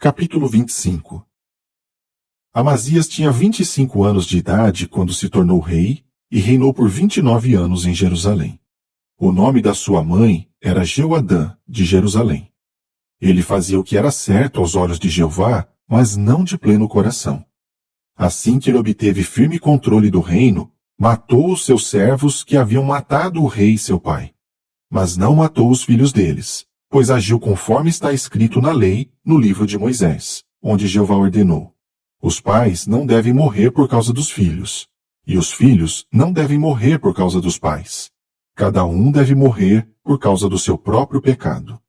Capítulo 25. Amazias tinha 25 anos de idade quando se tornou rei e reinou por 29 anos em Jerusalém. O nome da sua mãe era Jeoadã, de Jerusalém. Ele fazia o que era certo aos olhos de Jeová, mas não de pleno coração. Assim que ele obteve firme controle do reino, matou os seus servos que haviam matado o rei seu pai. Mas não matou os filhos deles, pois agiu conforme está escrito na lei, no livro de Moisés, onde Jeová ordenou: os pais não devem morrer por causa dos filhos, e os filhos não devem morrer por causa dos pais. Cada um deve morrer por causa do seu próprio pecado.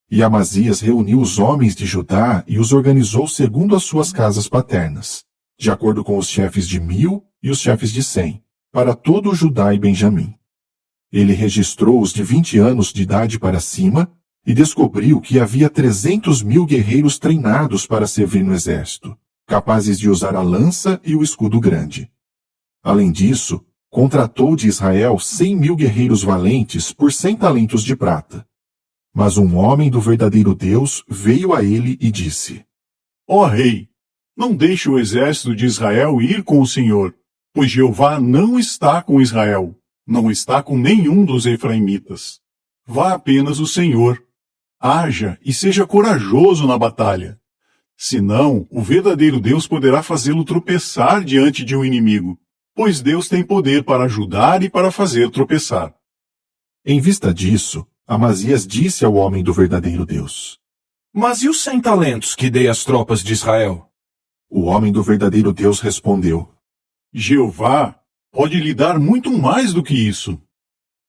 E Amazias reuniu os homens de Judá e os organizou segundo as suas casas paternas, de acordo com os chefes de 1000 e os chefes de 100, para todo o Judá e Benjamim. Ele registrou os de 20 anos de idade para cima e descobriu que havia 300.000 guerreiros treinados para servir no exército, capazes de usar a lança e o escudo grande. Além disso, contratou de Israel 100.000 guerreiros valentes por 100 talentos de prata. Mas um homem do verdadeiro Deus veio a ele e disse: Ó rei, não deixe o exército de Israel ir com o Senhor, pois Jeová não está com Israel, não está com nenhum dos efraimitas. Vá apenas o Senhor. Haja e seja corajoso na batalha. Senão, o verdadeiro Deus poderá fazê-lo tropeçar diante de um inimigo, pois Deus tem poder para ajudar e para fazer tropeçar. Em vista disso, Amazias disse ao homem do verdadeiro Deus: Mas e os 100 talentos que dei às tropas de Israel? O homem do verdadeiro Deus respondeu: Jeová pode lhe dar muito mais do que isso.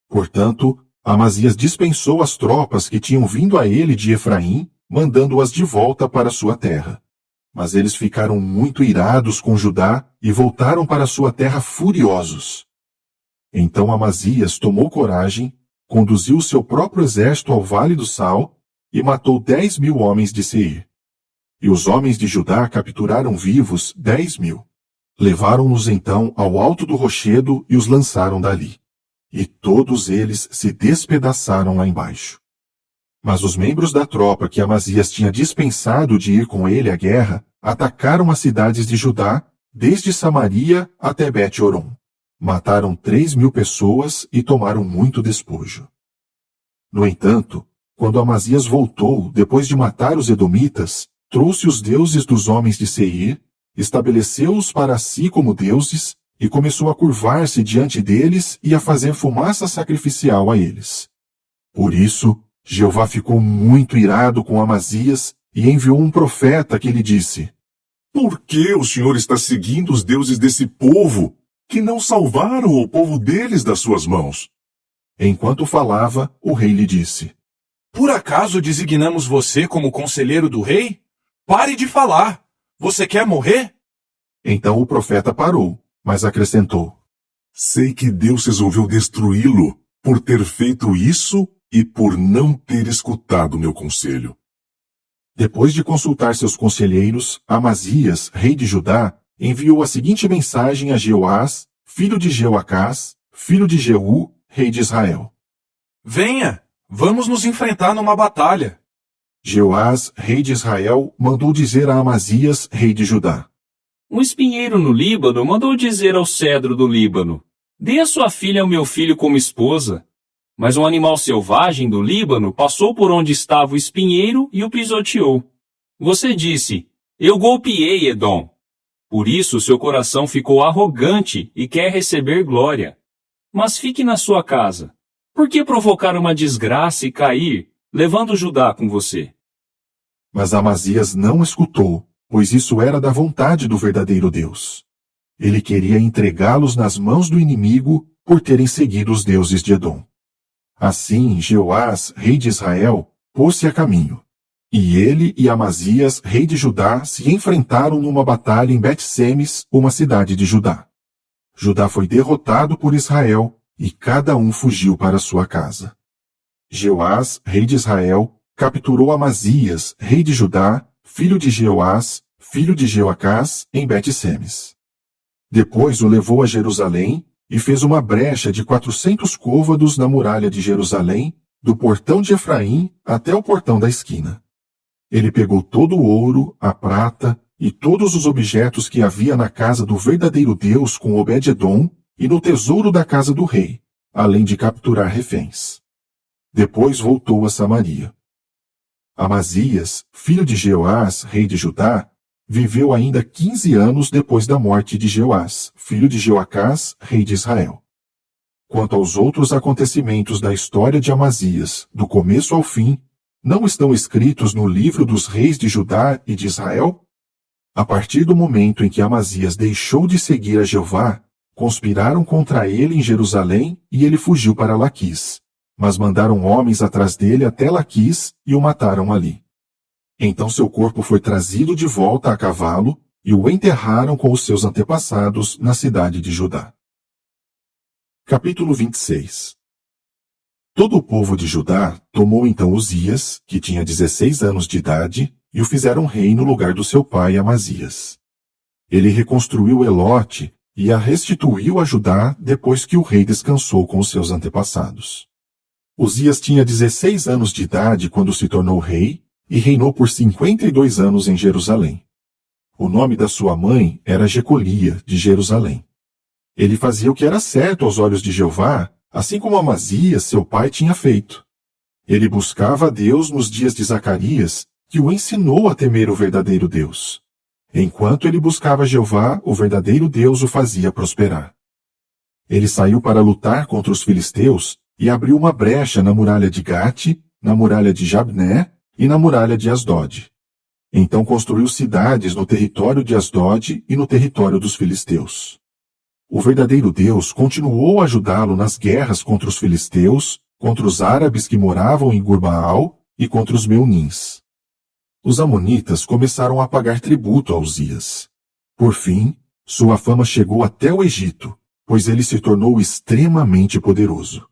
Portanto, Amazias dispensou as tropas que tinham vindo a ele de Efraim, mandando-as de volta para sua terra. Mas eles ficaram muito irados com Judá e voltaram para sua terra furiosos. Então Amazias tomou coragem, conduziu o seu próprio exército ao Vale do Sal e matou 10.000 homens de Seir. E os homens de Judá capturaram vivos 10.000. Levaram-nos então ao alto do rochedo e os lançaram dali. E todos eles se despedaçaram lá embaixo. Mas os membros da tropa que Amazias tinha dispensado de ir com ele à guerra atacaram as cidades de Judá, desde Samaria até Bet-Horon. Mataram 3.000 pessoas e tomaram muito despojo. No entanto, quando Amazias voltou, depois de matar os edomitas, trouxe os deuses dos homens de Seir, estabeleceu-os para si como deuses e começou a curvar-se diante deles e a fazer fumaça sacrificial a eles. Por isso, Jeová ficou muito irado com Amazias e enviou um profeta que lhe disse: Por que o Senhor está seguindo os deuses desse povo, que não salvaram o povo deles das suas mãos? Enquanto falava, o rei lhe disse: Por acaso designamos você como conselheiro do rei? Pare de falar! Você quer morrer? Então o profeta parou, mas acrescentou: Sei que Deus resolveu destruí-lo por ter feito isso e por não ter escutado meu conselho. Depois de consultar seus conselheiros, Amazias, rei de Judá, enviou a seguinte mensagem a Jeoás, filho de Jeoacás, filho de Jeú, rei de Israel: Venha, vamos nos enfrentar numa batalha. Jeoás, rei de Israel, mandou dizer a Amazias, rei de Judá: Um espinheiro no Líbano mandou dizer ao cedro do Líbano: Dê a sua filha ao meu filho como esposa. Mas um animal selvagem do Líbano passou por onde estava o espinheiro e o pisoteou. Você disse: Eu golpeei Edom. Por isso seu coração ficou arrogante e quer receber glória. Mas fique na sua casa. Por que provocar uma desgraça e cair, levando Judá com você? Mas Amazias não escutou, pois isso era da vontade do verdadeiro Deus. Ele queria entregá-los nas mãos do inimigo por terem seguido os deuses de Edom. Assim, Jeoás, rei de Israel, pôs-se a caminho. E ele e Amazias, rei de Judá, se enfrentaram numa batalha em Bet-Semes, uma cidade de Judá. Judá foi derrotado por Israel, e cada um fugiu para sua casa. Jeoás, rei de Israel, capturou Amazias, rei de Judá, filho de Jeoás, filho de Jeoacás, em Bet-Semes. Depois o levou a Jerusalém e fez uma brecha de 400 côvados na muralha de Jerusalém, do portão de Efraim até o portão da esquina. Ele pegou todo o ouro, a prata e todos os objetos que havia na casa do verdadeiro Deus com Obed-edom e no tesouro da casa do rei, além de capturar reféns. Depois voltou a Samaria. Amazias, filho de Jeoás, rei de Judá, viveu ainda 15 anos depois da morte de Jeoás, filho de Jeoacás, rei de Israel. Quanto aos outros acontecimentos da história de Amazias, do começo ao fim, não estão escritos no livro dos reis de Judá e de Israel? A partir do momento em que Amazias deixou de seguir a Jeová, conspiraram contra ele em Jerusalém e ele fugiu para Laquis. Mas mandaram homens atrás dele até Laquis e o mataram ali. Então seu corpo foi trazido de volta a cavalo e o enterraram com os seus antepassados na cidade de Judá. Capítulo 26. Todo o povo de Judá tomou então Uzias, que tinha 16 anos de idade, e o fizeram rei no lugar do seu pai Amazias. Ele reconstruiu Elote e a restituiu a Judá depois que o rei descansou com os seus antepassados. Uzias tinha 16 anos de idade quando se tornou rei e reinou por 52 anos em Jerusalém. O nome da sua mãe era Jecolia, de Jerusalém. Ele fazia o que era certo aos olhos de Jeová, assim como Amazias, seu pai, tinha feito. Ele buscava a Deus nos dias de Zacarias, que o ensinou a temer o verdadeiro Deus. Enquanto ele buscava Jeová, o verdadeiro Deus o fazia prosperar. Ele saiu para lutar contra os filisteus e abriu uma brecha na muralha de Gate, na muralha de Jabné e na muralha de Asdod. Então construiu cidades no território de Asdod e no território dos filisteus. O verdadeiro Deus continuou a ajudá-lo nas guerras contra os filisteus, contra os árabes que moravam em Gurbaal e contra os meunins. Os amonitas começaram a pagar tributo a Uzias. Por fim, sua fama chegou até o Egito, pois ele se tornou extremamente poderoso.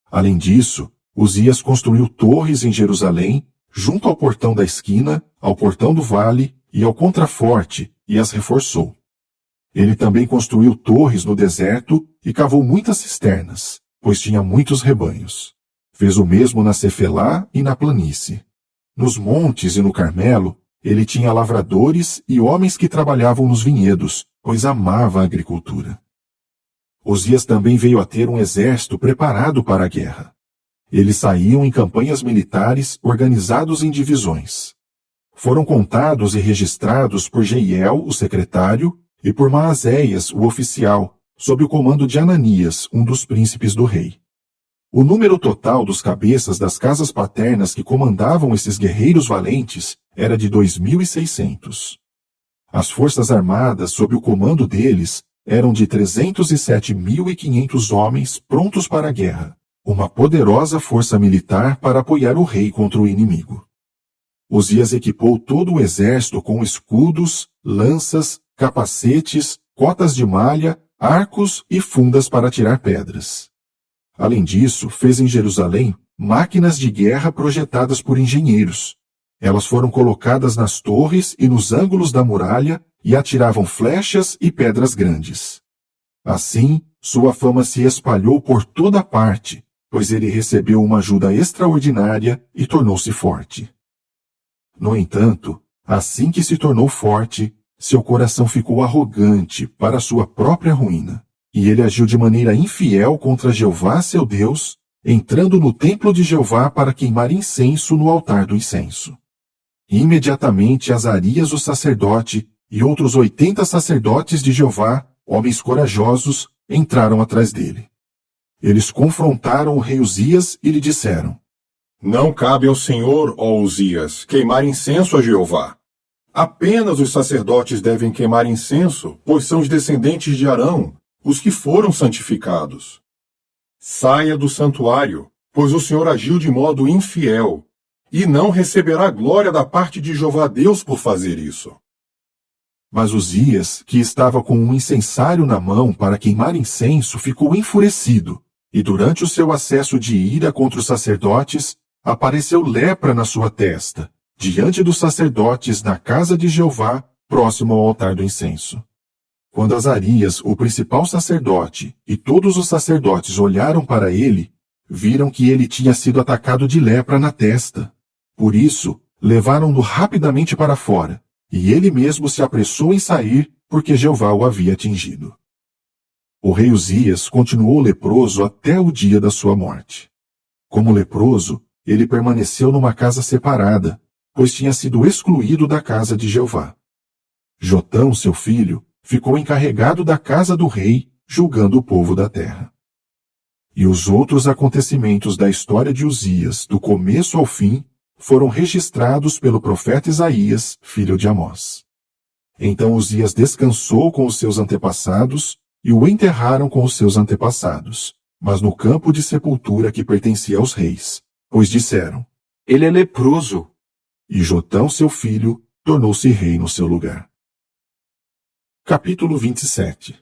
Além disso, Uzias construiu torres em Jerusalém, junto ao portão da esquina, ao portão do vale e ao contraforte, e as reforçou. Ele também construiu torres no deserto e cavou muitas cisternas, pois tinha muitos rebanhos. Fez o mesmo na Cefelá e na planície. Nos montes e no Carmelo, ele tinha lavradores e homens que trabalhavam nos vinhedos, pois amava a agricultura. Uzias também veio a ter um exército preparado para a guerra. Eles saíam em campanhas militares organizados em divisões. Foram contados e registrados por Jeiel, o secretário, e por Maazéias, o oficial, sob o comando de Ananias, um dos príncipes do rei. O número total dos cabeças das casas paternas que comandavam esses guerreiros valentes era de 2.600. As forças armadas sob o comando deles eram de 307.500 homens prontos para a guerra, uma poderosa força militar para apoiar o rei contra o inimigo. Uzias equipou todo o exército com escudos, lanças, capacetes, cotas de malha, arcos e fundas para tirar pedras. Além disso, fez em Jerusalém máquinas de guerra projetadas por engenheiros. Elas foram colocadas nas torres e nos ângulos da muralha e atiravam flechas e pedras grandes. Assim, sua fama se espalhou por toda parte, pois ele recebeu uma ajuda extraordinária e tornou-se forte. No entanto, assim que se tornou forte, seu coração ficou arrogante para sua própria ruína, e ele agiu de maneira infiel contra Jeová, seu Deus, entrando no templo de Jeová para queimar incenso no altar do incenso. Imediatamente Azarias, o sacerdote, e outros 80 sacerdotes de Jeová, homens corajosos, entraram atrás dele. Eles confrontaram o rei Uzias e lhe disseram: Não cabe ao Senhor, ó Uzias, queimar incenso a Jeová. Apenas os sacerdotes devem queimar incenso, pois são os descendentes de Arão, os que foram santificados. Saia do santuário, pois o Senhor agiu de modo infiel, e não receberá glória da parte de Jeová Deus por fazer isso. Mas Uzias, que estava com um incensário na mão para queimar incenso, ficou enfurecido, e durante o seu acesso de ira contra os sacerdotes, apareceu lepra na sua testa, diante dos sacerdotes na casa de Jeová, próximo ao altar do incenso. Quando Azarias, o principal sacerdote, e todos os sacerdotes olharam para ele, viram que ele tinha sido atacado de lepra na testa. Por isso, levaram-no rapidamente para fora, e ele mesmo se apressou em sair, porque Jeová o havia atingido. O rei Uzias continuou leproso até o dia da sua morte. Como leproso, ele permaneceu numa casa separada, pois tinha sido excluído da casa de Jeová. Jotão, seu filho, ficou encarregado da casa do rei, julgando o povo da terra. E os outros acontecimentos da história de Uzias, do começo ao fim, foram registrados pelo profeta Isaías, filho de Amós. Então Uzias descansou com os seus antepassados, e o enterraram com os seus antepassados, mas no campo de sepultura que pertencia aos reis, pois disseram: Ele é leproso. E Jotão, seu filho, tornou-se rei no seu lugar. Capítulo 27.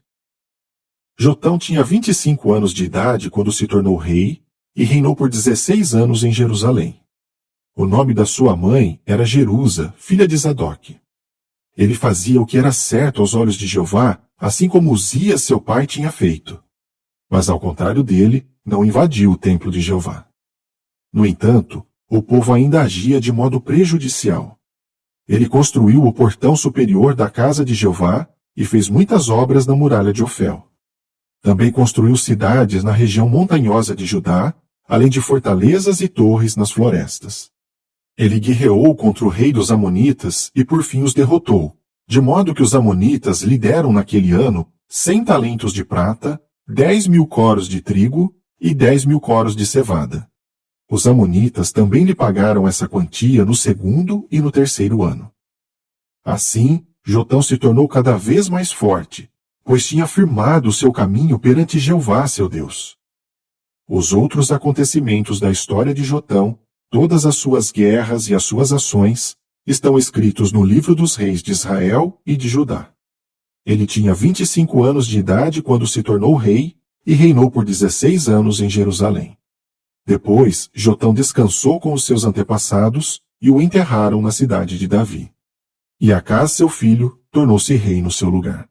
Jotão tinha 25 anos de idade quando se tornou rei, e reinou por 16 anos em Jerusalém. O nome da sua mãe era Jerusa, filha de Zadok. Ele fazia o que era certo aos olhos de Jeová, assim como Uzias, seu pai, tinha feito. Mas, ao contrário dele, não invadiu o templo de Jeová. No entanto, o povo ainda agia de modo prejudicial. Ele construiu o portão superior da casa de Jeová e fez muitas obras na muralha de Ofel. Também construiu cidades na região montanhosa de Judá, além de fortalezas e torres nas florestas. Ele guerreou contra o rei dos Amonitas e por fim os derrotou, de modo que os Amonitas lhe deram naquele ano 100 talentos de prata, 10.000 coros de trigo e 10.000 coros de cevada. Os Amonitas também lhe pagaram essa quantia no segundo e no terceiro ano. Assim, Jotão se tornou cada vez mais forte, pois tinha firmado o seu caminho perante Jeová, seu Deus. Os outros acontecimentos da história de Jotão, todas as suas guerras e as suas ações, estão escritos no livro dos reis de Israel e de Judá. Ele tinha 25 anos de idade quando se tornou rei e reinou por 16 anos em Jerusalém. Depois, Jotão descansou com os seus antepassados e o enterraram na cidade de Davi. E Acás, seu filho, tornou-se rei no seu lugar.